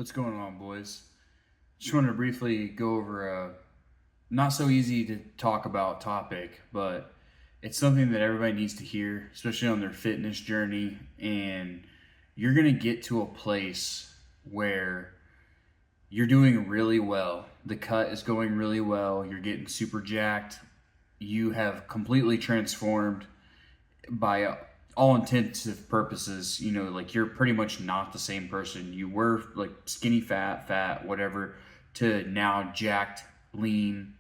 What's going on, boys? Just wanted to briefly go over a not so easy to talk about topic, but it's something that everybody needs to hear, especially on their fitness journey. And you're going to get to a place where you're doing really well. The cut is going really well. You're getting super jacked. You have completely transformed by all intensive purposes. Like you're pretty much not the same person you were, like skinny, fat, whatever, to now jacked, lean,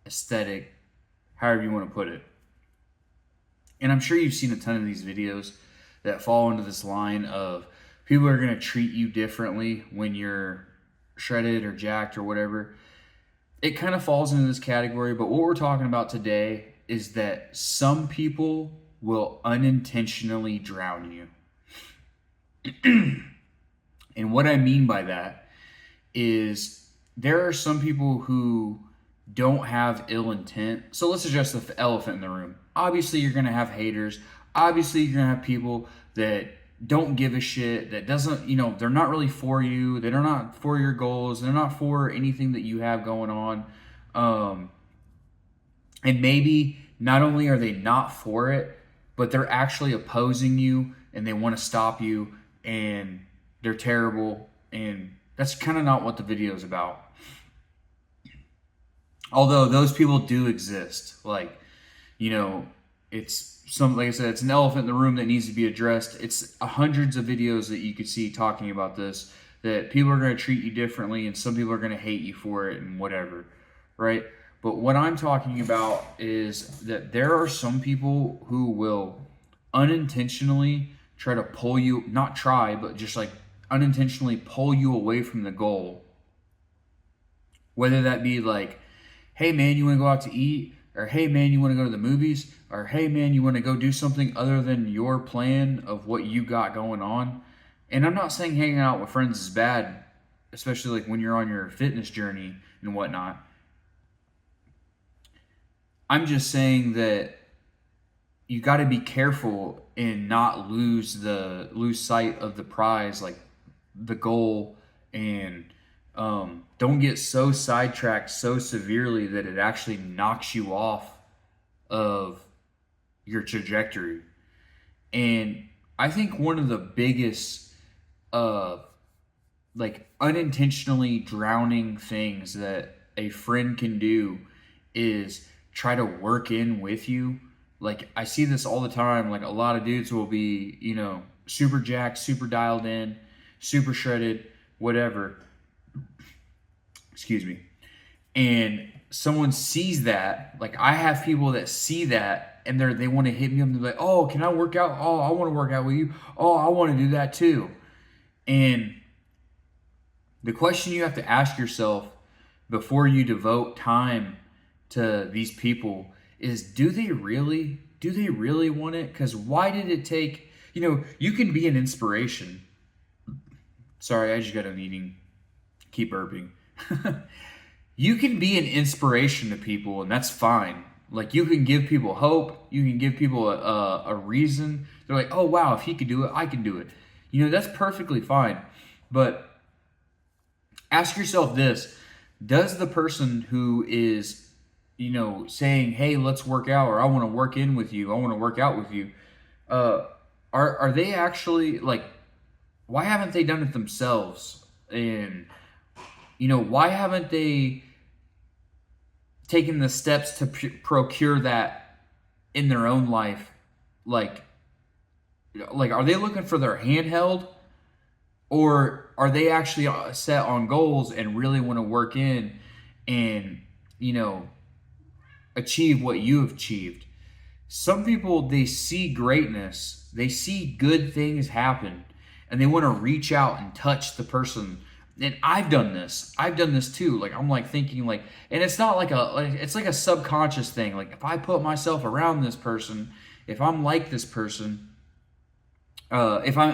aesthetic, however you want to put it. And I'm sure you've seen a ton of these videos that fall into this line of people are going to treat you differently when you're shredded or jacked or whatever. It kind of falls into this category, but what we're talking about today is that some people will unintentionally drown you. And what I mean by that is there are some people who don't have ill intent. So let's address the elephant in the room. Obviously, you're going to have haters. Obviously, you're going to have people that don't give a shit, that doesn't, they're not really for you. They're not for your goals. They're not for anything that you have going on. And maybe not only are they not for it, but they're actually opposing you and they want to stop you and they're terrible. And that's kind of not what the video is about. Although those people do exist. It's some, like I said, it's an elephant in the room that needs to be addressed. It's hundreds of videos that you could see talking about this, that people are going to treat you differently and some people are going to hate you for it and whatever, right? But what I'm talking about is that there are some people who will unintentionally try to pull you, not try, but just like unintentionally pull you away from the goal. Whether that be like, hey man, you want to go out to eat? Or hey man, you want to go to the movies? Or hey man, you want to go do something other than your plan of what you got going on? And I'm not saying hanging out with friends is bad, especially like when you're on your fitness journey and whatnot. I'm just saying that you got to be careful and not lose sight of the prize, like the goal, and don't get so sidetracked so severely that it actually knocks you off of your trajectory. And I think one of the biggest unintentionally drowning things that a friend can do is try to work in with you. Like I see this all the time. Like a lot of dudes will be, super jacked, super dialed in, super shredded, whatever. Excuse me. And someone sees that. Like I have people that see that and they want to hit me up and they're like, oh, can I work out? Oh, I want to work out with you. Oh, I want to do that too. And the question you have to ask yourself before you devote time to these people is, do they really want it? Because why did it take, you can be an inspiration. Sorry, I just got done eating. Keep burping. You can be an inspiration to people, and that's fine. Like you can give people hope. You can give people a reason. They're like, oh wow, if he could do it, I can do it. That's perfectly fine. But ask yourself this: does the person who is saying, hey, let's work out, or I want to work in with you, I want to work out with you, are they actually, like, why haven't they done it themselves? And, why haven't they taken the steps to procure that in their own life? Like, are they looking for their handheld? Or are they actually set on goals and really want to work in and, achieve what you have achieved? Some people, they see greatness, they see good things happen, and they want to reach out and touch the person. And I've done this too. Like I'm like thinking like, and it's not like it's like a subconscious thing. Like if I put myself around this person, if I'm like this person, if I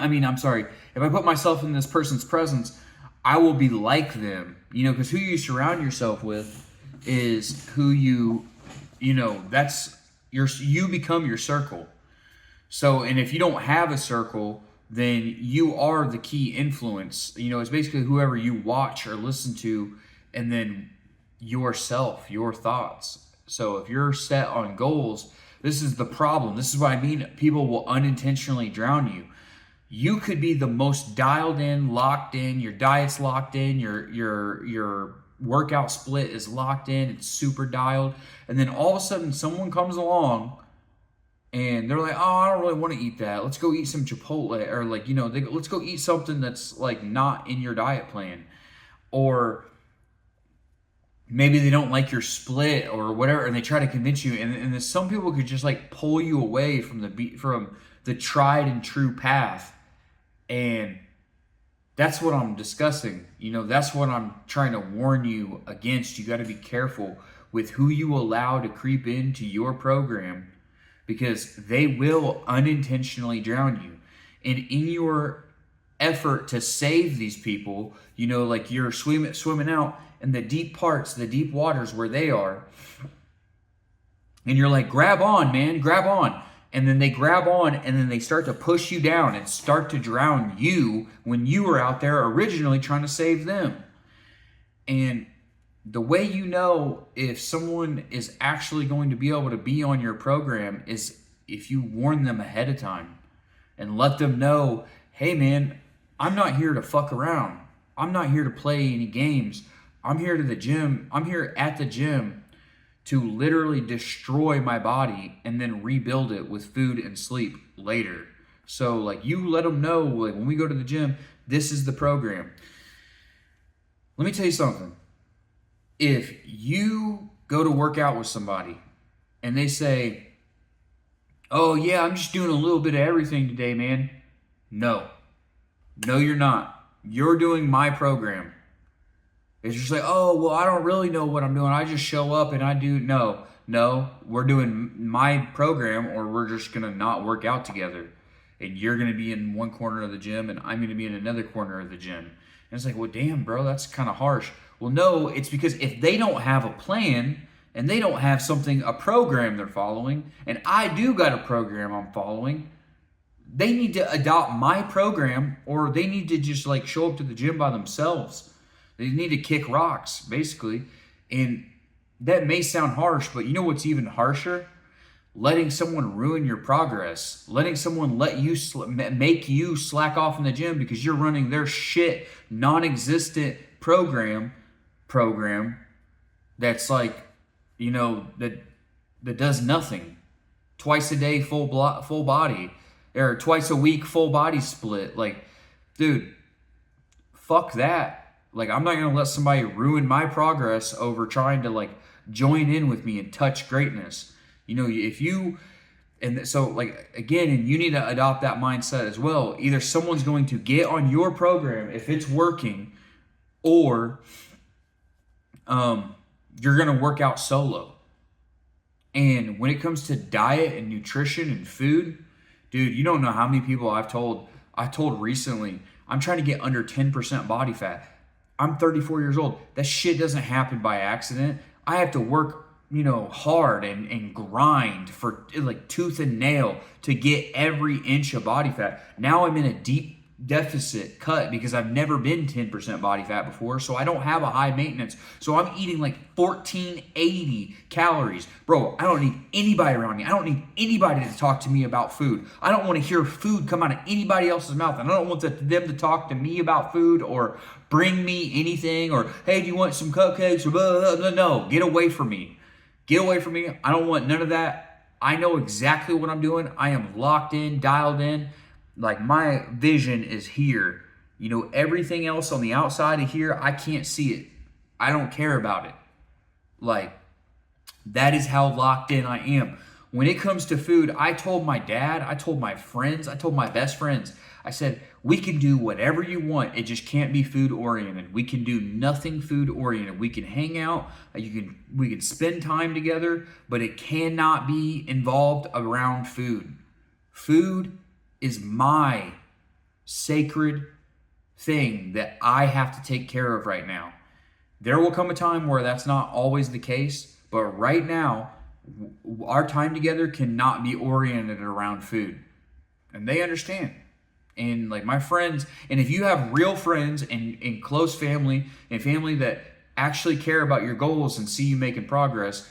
put myself in this person's presence, I will be like them. Because who you surround yourself with is who that's you become your circle. So, and if you don't have a circle, then you are the key influence. It's basically whoever you watch or listen to, and then yourself, your thoughts. So if you're set on goals, this is the problem. This is what I mean. People will unintentionally drown you. You could be the most dialed in, locked in, your diet's locked in, your workout split is locked in, it's super dialed, and then all of a sudden someone comes along and they're like, "Oh, I don't really want to eat that. Let's go eat some Chipotle," or like, let's go eat something that's like not in your diet plan. Or maybe they don't like your split or whatever, and they try to convince you, and then some people could just like pull you away from the tried and true path. And that's what I'm discussing. That's what I'm trying to warn you against. You got to be careful with who you allow to creep into your program, because they will unintentionally drown you. And in your effort to save these people, like you're swimming out in the deep parts, the deep waters where they are, and you're like, grab on, man, grab on. And then they grab on, and then they start to push you down and start to drown you when you were out there originally trying to save them. And the way you know if someone is actually going to be able to be on your program is if you warn them ahead of time and let them know, hey man, I'm not here to fuck around. I'm not here to play any games. I'm here at the gym to literally destroy my body and then rebuild it with food and sleep later. So like, you let them know, like, when we go to the gym, this is the program. Let me tell you something. If you go to work out with somebody and they say, "Oh yeah, I'm just doing a little bit of everything today, man." No, you're not. You're doing my program. It's just like, "Oh, well, I don't really know what I'm doing. I just show up and I do." No, we're doing my program, or we're just going to not work out together. And you're going to be in one corner of the gym and I'm going to be in another corner of the gym. And it's like, well, damn, bro, that's kind of harsh. Well, no, it's because if they don't have a plan and they don't have a program they're following, and I do got a program I'm following, they need to adopt my program, or they need to just like show up to the gym by themselves. They need to kick rocks, basically. And that may sound harsh, but you know what's even harsher? Letting someone ruin your progress. Letting someone make you slack off in the gym because you're running their shit, non-existent program that's like, that does nothing. Twice a day, full body, or twice a week, full body split. Like, dude, fuck that. Like, I'm not going to let somebody ruin my progress over trying to like join in with me and touch greatness. So like, again, and you need to adopt that mindset as well. Either someone's going to get on your program if it's working, or you're going to work out solo. And when it comes to diet and nutrition and food, dude, you don't know how many people I told recently, I'm trying to get under 10% body fat. I'm 34 years old. That shit doesn't happen by accident. I have to work, hard and grind for like tooth and nail to get every inch of body fat. Now I'm in a deep deficit cut because I've never been 10% body fat before, so I don't have a high maintenance. So I'm eating like 1480 calories. Bro, I don't need anybody around me. I don't need anybody to talk to me about food. I don't want to hear food come out of anybody else's mouth. And I don't want them to talk to me about food or bring me anything, or, hey, do you want some cupcakes? Or blah, blah, blah. No, get away from me. Get away from me. I don't want none of that. I know exactly what I'm doing. I am locked in, dialed in. Like, my vision is here. Everything else on the outside of here, I can't see it. I don't care about it. Like, that is how locked in I am. When it comes to food, I told my dad, I told my friends, I told my best friends, I said, we can do whatever you want. It just can't be food oriented. We can do nothing food oriented. We can hang out, we can spend time together, but it cannot be involved around food. Food is my sacred thing that I have to take care of right now. There will come a time where that's not always the case, but right now, our time together cannot be oriented around food. And they understand. And like my friends, and if you have real friends and close family and family that actually care about your goals and see you making progress,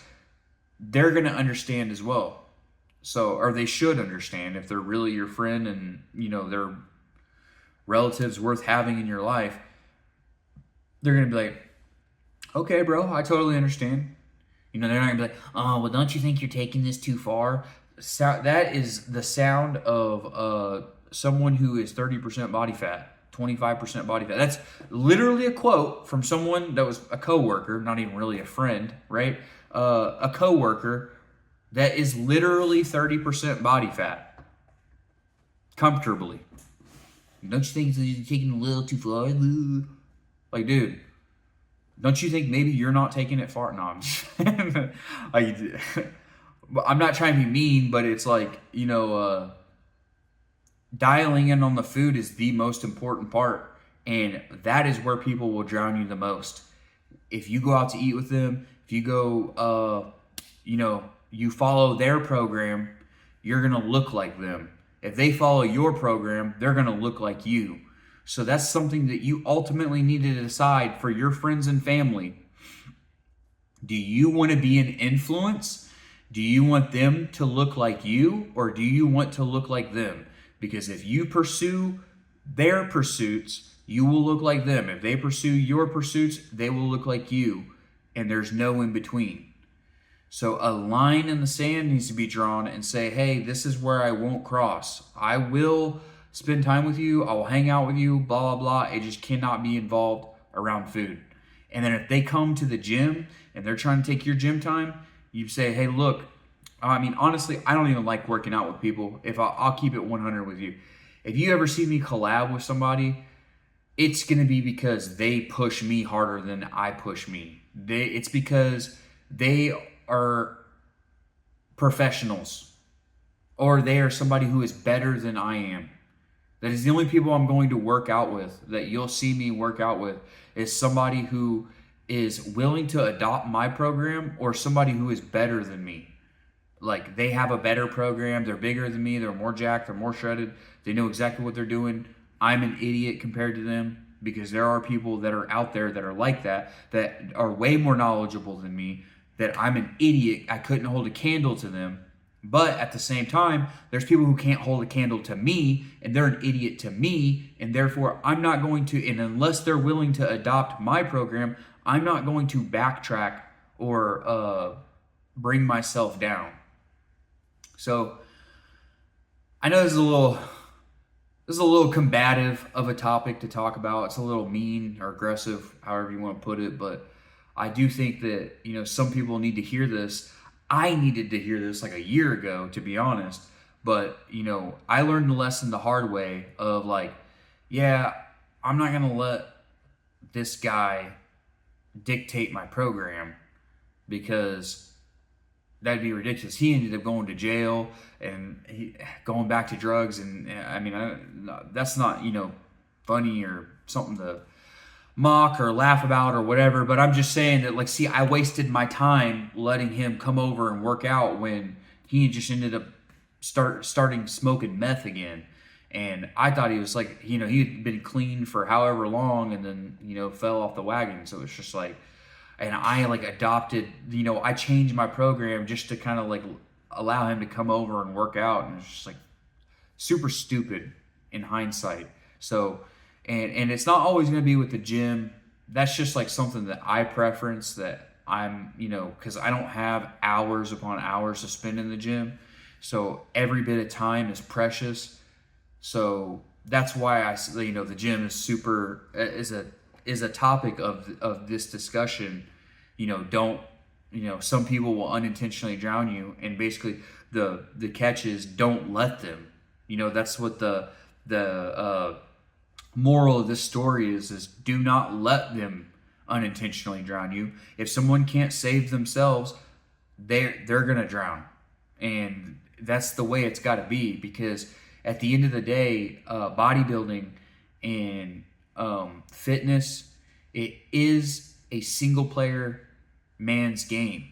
they're going to understand as well. So, or they should understand if they're really your friend and, they're relatives worth having in your life. They're going to be like, okay, bro, I totally understand. They're not going to be like, oh, well, don't you think you're taking this too far? That is the sound of someone who is 30% body fat, 25% body fat. That's literally a quote from someone that was a coworker, not even really a friend, right? A coworker that is literally 30% body fat, comfortably. Don't you think you're taking a little too far? Like, dude, don't you think maybe you're not taking it far? No, I'm just I'm not trying to be mean, but it's like, dialing in on the food is the most important part. And that is where people will drown you the most. If you go out to eat with them, if you go, you follow their program, you're going to look like them. If they follow your program, they're going to look like you. So that's something that you ultimately need to decide for your friends and family. Do you want to be an influence? Do you want them to look like you, or do you want to look like them? Because if you pursue their pursuits, you will look like them. If they pursue your pursuits, they will look like you. And there's no in between. So a line in the sand needs to be drawn and say, hey, this is where I won't cross. I will spend time with you. I will hang out with you, blah, blah, blah. It just cannot be involved around food. And then if they come to the gym and they're trying to take your gym time, you say, hey, look, I mean, honestly, I don't even like working out with people. If I'll keep it 100 with you. If you ever see me collab with somebody, it's going to be because they push me harder than I push me. It's because they are professionals, or they are somebody who is better than I am. That is the only people I'm going to work out with, that you'll see me work out with, is somebody who is willing to adopt my program, or somebody who is better than me. Like, they have a better program, they're bigger than me, they're more jacked, they're more shredded, they know exactly what they're doing. I'm an idiot compared to them, because there are people that are out there that are like that are way more knowledgeable than me, that I'm an idiot, I couldn't hold a candle to them. But at the same time, there's people who can't hold a candle to me, and they're an idiot to me, and therefore I'm not going to, and unless they're willing to adopt my program, I'm not going to backtrack or bring myself down. So I know this is a little combative of a topic to talk about. It's a little mean or aggressive, however you want to put it, but I do think that, some people need to hear this. I needed to hear this like a year ago, to be honest. But, I learned the lesson the hard way of like, yeah, I'm not going to let this guy dictate my program, because that'd be ridiculous. He ended up going to jail and going back to drugs. And I mean, that's not, funny or something to mock or laugh about or whatever, but I'm just saying that, like, see, I wasted my time letting him come over and work out when he just ended up starting smoking meth again. And I thought he was like, he'd been clean for however long, and then, fell off the wagon. So it's just like, and I like adopted, I changed my program just to kind of like allow him to come over and work out. And it's just like super stupid in hindsight. So, and it's not always going to be with the gym. That's just like something that I preference, that I'm, because I don't have hours upon hours to spend in the gym. So every bit of time is precious. So that's why the gym is is a topic of this discussion. Don't, some people will unintentionally drown you, and basically the catch is don't let them. That's what the moral of this story is do not let them unintentionally drown you. If someone can't save themselves, they're gonna drown, and that's the way it's got to be. Because at the end of the day, bodybuilding and fitness, it is a single player man's game.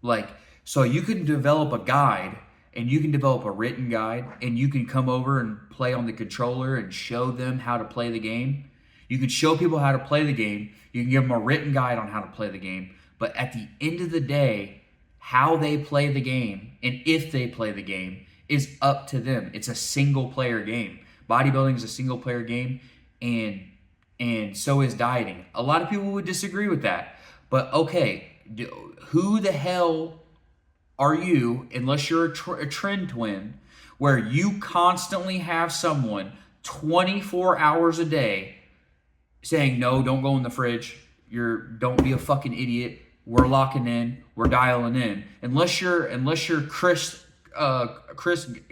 Like, so you can develop a guide and you can develop a written guide, and you can come over and play on the controller and show them how to play the game. You can show people how to play the game. You can give them a written guide on how to play the game. But at the end of the day, how they play the game and if they play the game is up to them. It's a single player game. Bodybuilding is a single player game, and so is dieting. A lot of people would disagree with that. But okay, who the hell are you, unless you're a trend twin, where you constantly have someone 24 hours a day saying, no, don't go in the fridge. Don't be a fucking idiot. We're locking in. We're dialing in. Unless you're Chris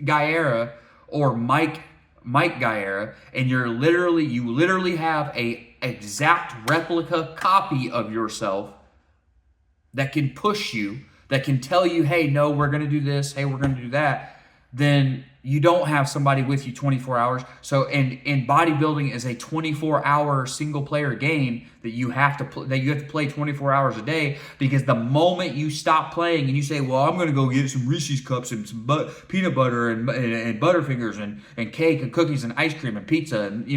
Guerra or Mike Guerra, and you literally have a exact replica copy of yourself that can push you, that can tell you, hey, no, we're going to do this, hey, we're going to do that, then you don't have somebody with you 24 hours. So, and bodybuilding is a 24-hour single-player game that you have to play 24 hours a day, because the moment you stop playing and you say, well, I'm going to go get some Reese's Cups and some peanut butter and Butterfingers and cake and cookies and ice cream and pizza, and,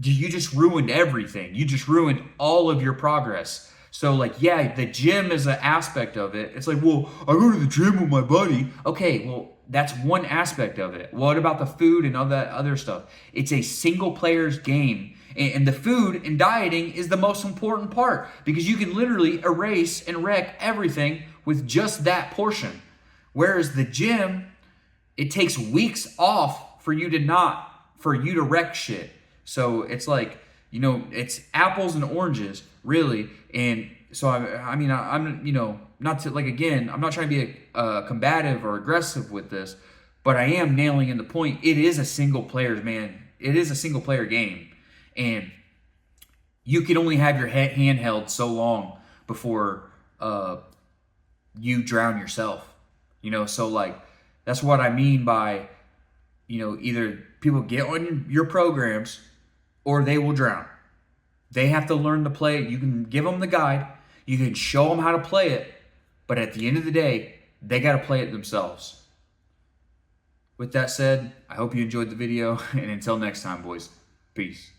you just ruined everything. You just ruined all of your progress. So, like, yeah, the gym is an aspect of it. It's like, well, I go to the gym with my buddy. Okay, well, that's one aspect of it. What about the food and all that other stuff? It's a single player's game. And the food and dieting is the most important part, because you can literally erase and wreck everything with just that portion. Whereas the gym, it takes weeks off for you to wreck shit. So it's like, it's apples and oranges, really. And so, I'm not to, like, again, I'm not trying to be combative or aggressive with this, but I am nailing in the point. It is a single player game. And you can only have your hand held so long before you drown yourself. So, like, that's what I mean by, either people get on your programs or they will drown. They have to learn to play it. You can give them the guide. You can show them how to play it. But at the end of the day, they got to play it themselves. With that said, I hope you enjoyed the video. And until next time, boys, peace.